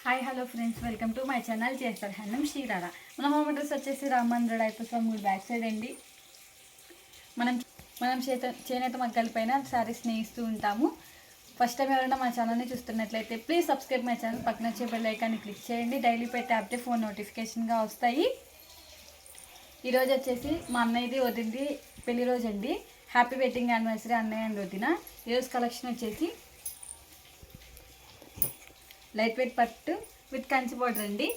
Hi hello friends, welcome to my channel చేస్తారు handloom Sriradha. మన home address వచ్చేసి రామంద్రుడు అయిపోతాం మూడు బ్యాక్ సైడ్ అండి. మనం మనం చేనేత మగ్గల పైన శారీస్ నేయిస్తూ ఉంటాము. ఫస్ట్ టైం ఎవరైనా మా ఛానల్ని చూస్తున్నట్లయితే ప్లీజ్ సబ్స్క్రైబ్ మై ఛానల్, పక్కన వచ్చే బెల్ ఐకాన్ని క్లిక్ చేయండి. డైలీ పెట్టే అప్డేట్ ఫోన్ నోటిఫికేషన్గా వస్తాయి. ఈరోజు వచ్చేసి మా అన్నయ్యది వదింది పెళ్లి రోజు అండి. హ్యాపీ వెడ్డింగ్ యానివర్సరీ అన్నయ్య అండ్ వదిన. ఈరోజు కలెక్షన్ వచ్చేసి లైట్ వెయిట్ పట్టు విత్ కంచి బార్డర్ అండి.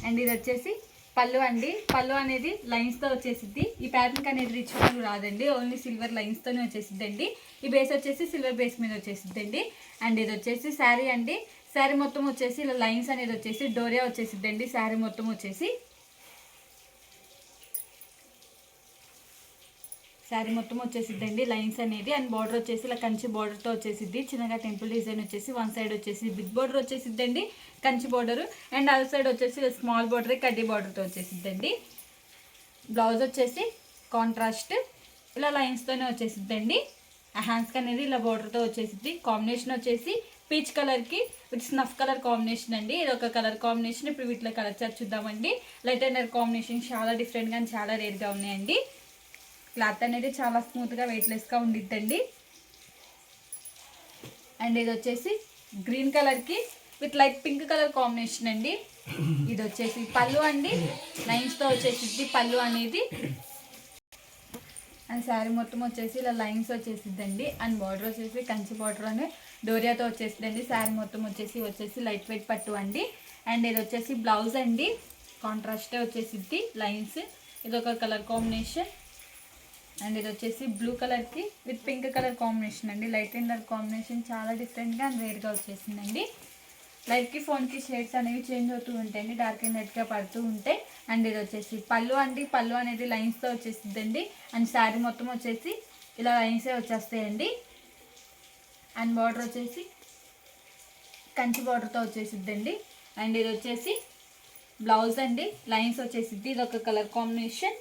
అండ్ ఇది వచ్చేసి పళ్ళు అండి. పళ్ళు అనేది లైన్స్తో వచ్చేసిద్ది. ఈ ప్యాటర్న్కి అనేది రిచ్ పళ్ళు రాదండి, ఓన్లీ సిల్వర్ లైన్స్తోనే వచ్చేసిద్దండి. ఈ బేస్ వచ్చేసి సిల్వర్ బేస్ మీద వచ్చేసిద్దండి. అండ్ ఇది వచ్చేసి శారీ అండి. శారీ మొత్తం వచ్చేసి ఇలా లైన్స్ అనేది వచ్చేసి డోరియా వచ్చేసిద్దండి. శారీ మొత్తం వచ్చేసి శారీ మొత్తం వచ్చేసిద్దండి లైన్స్ అనేది. అండ్ బార్డర్ వచ్చేసి ఇలా కంచి బార్డర్తో వచ్చేసిద్ది. చిన్నగా టెంపుల్ డిజైన్ వచ్చేసి వన్ సైడ్ వచ్చేసి బిగ్ బార్డర్ వచ్చేసిద్దండి, Kanchi border. And other side వచ్చేసి స్మాల్ బార్డర్ కడ్డీ బార్డర్తో వచ్చేసిద్దండి. బ్లౌజ్ వచ్చేసి కాంట్రాస్ట్ ఇలా లైన్స్తోనే వచ్చేసిద్దండి. హ్యాండ్స్కి అనేది ఇలా బార్డర్తో వచ్చేసిద్ది. కాంబినేషన్ వచ్చేసి పీచ్ కలర్కి విత్ స్నఫ్ కలర్ కాంబినేషన్ అండి. ఇది ఒక కలర్ కాంబినేషన్. ఇప్పుడు వీటిలో కలర్ చార్ట్ చూద్దామండి. లైట్ అండ్ కాంబినేషన్ చాలా డిఫరెంట్గా అండ్ చాలా రేర్గా ఉన్నాయండి. క్లాత్ అనేది చాలా స్మూత్గా వెయిట్లెస్గా ఉండిద్దండి. అండ్ ఇది వచ్చేసి గ్రీన్ కలర్కి with light pink colour combination అండి. ఇది వచ్చేసి పళ్ళు అండి, లైన్స్తో వచ్చేసిద్ది పళ్ళు అనేది. అండ్ శారీ మొత్తం వచ్చేసి ఇలా లైన్స్ వచ్చేసిద్దండి. అండ్ బార్డర్ వచ్చేసి కంచి బార్డర్ అనే డోరియాతో వచ్చేసిద్దండి. శారీ మొత్తం వచ్చేసి లైట్ వెయిట్ పట్టు అండి. అండ్ ఇది వచ్చేసి బ్లౌజ్ అండి, కాంట్రాస్టే వచ్చేసిద్ది లైన్స్. ఇది ఒక కలర్ కాంబినేషన్. అండ్ ఇది వచ్చేసి బ్లూ కలర్కి విత్ పింక్ కలర్ కాంబినేషన్ అండి. లైట్ అండ్ డార్క్ కాంబినేషన్ చాలా డిఫరెంట్గా అండ్ రేర్గా వచ్చేసిందండి. లైట్కి ఫోన్కి షేడ్స్ అనేవి చేంజ్ అవుతూ ఉంటాయండి, డార్క్ అండ్ లైట్గా పడుతూ ఉంటాయి. అండ్ ఇది వచ్చేసి పళ్ళు అండి. పళ్ళు అనేది లైన్స్తో వచ్చేసిద్దండి. అండ్ శారీ మొత్తం వచ్చేసి ఇలా లైన్సే వచ్చేస్తాయండి. అండ్ బార్డర్ వచ్చేసి కంచి బార్డర్తో వచ్చేసిద్దండి. అండ్ ఇది వచ్చేసి బ్లౌజ్ అండి, లైన్స్ వచ్చేసిద్ది. ఇది ఒక కలర్ కాంబినేషన్.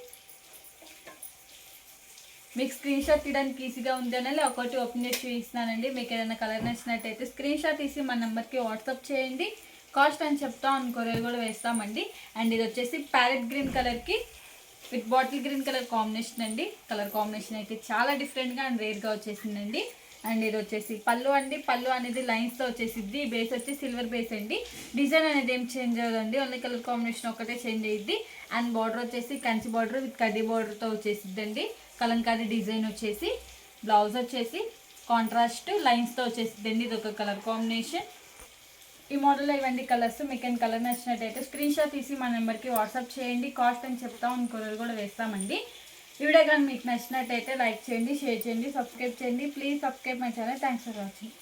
మీకు స్క్రీన్ షాట్ తీయడానికి ఈజీగా ఉంది అని ఒకటి ఓపెన్ చేసి చూపిస్తున్నానండి. మీకు ఏదైనా కలర్ నచ్చినట్టయితే స్క్రీన్ షాట్ తీసి మన నెంబర్కి వాట్సాప్ చేయండి. కాస్ట్ అని చెప్తాం, కొరియర్ కూడా వేస్తామండి. అండ్ ఇది వచ్చేసి ప్యారెట్ గ్రీన్ కలర్కి with bottle green colour combination అండి. కలర్ కాంబినేషన్ అయితే చాలా డిఫరెంట్గా అండ్ రేర్గా వచ్చేసిందండి. అండ్ ఇది వచ్చేసి పళ్ళు అండి. పళ్ళు అనేది లైన్స్తో వచ్చేసిద్ది. బేస్ వచ్చి సిల్వర్ బేస్ అండి. డిజైన్ అనేది ఏం చేంజ్ అవ్వదండి, ఓన్లీ కలర్ కాంబినేషన్ ఒకటే చేంజ్ అయ్యిద్ది. అండ్ బార్డర్ వచ్చేసి కంచి బార్డర్ విత్ కడ్డీ బార్డర్తో వచ్చేసిద్దండి. కలంకారీ డిజైన్ వచ్చేసి బ్లౌజ్ వచ్చేసి కాంట్రాస్ట్ లైన్స్తో వచ్చేసిద్దండి. ఇది ఒక కలర్ కాంబినేషన్. ఈ మోడల్లో ఇవన్నీ కలర్స్. మీకు ఏం కలర్ నచ్చినట్టయితే స్క్రీన్ షాట్ తీసి మా నెంబర్కి వాట్సాప్ చేయండి. కాస్ట్ అని చెప్తాం, కొరియర్ కూడా వేస్తామండి. ఈ వీడియో కానీ మీకు నచ్చినట్టయితే లైక్ చేయండి, షేర్ చేయండి, సబ్స్క్రైబ్ చేయండి. Please subscribe my channel. Thanks for watching.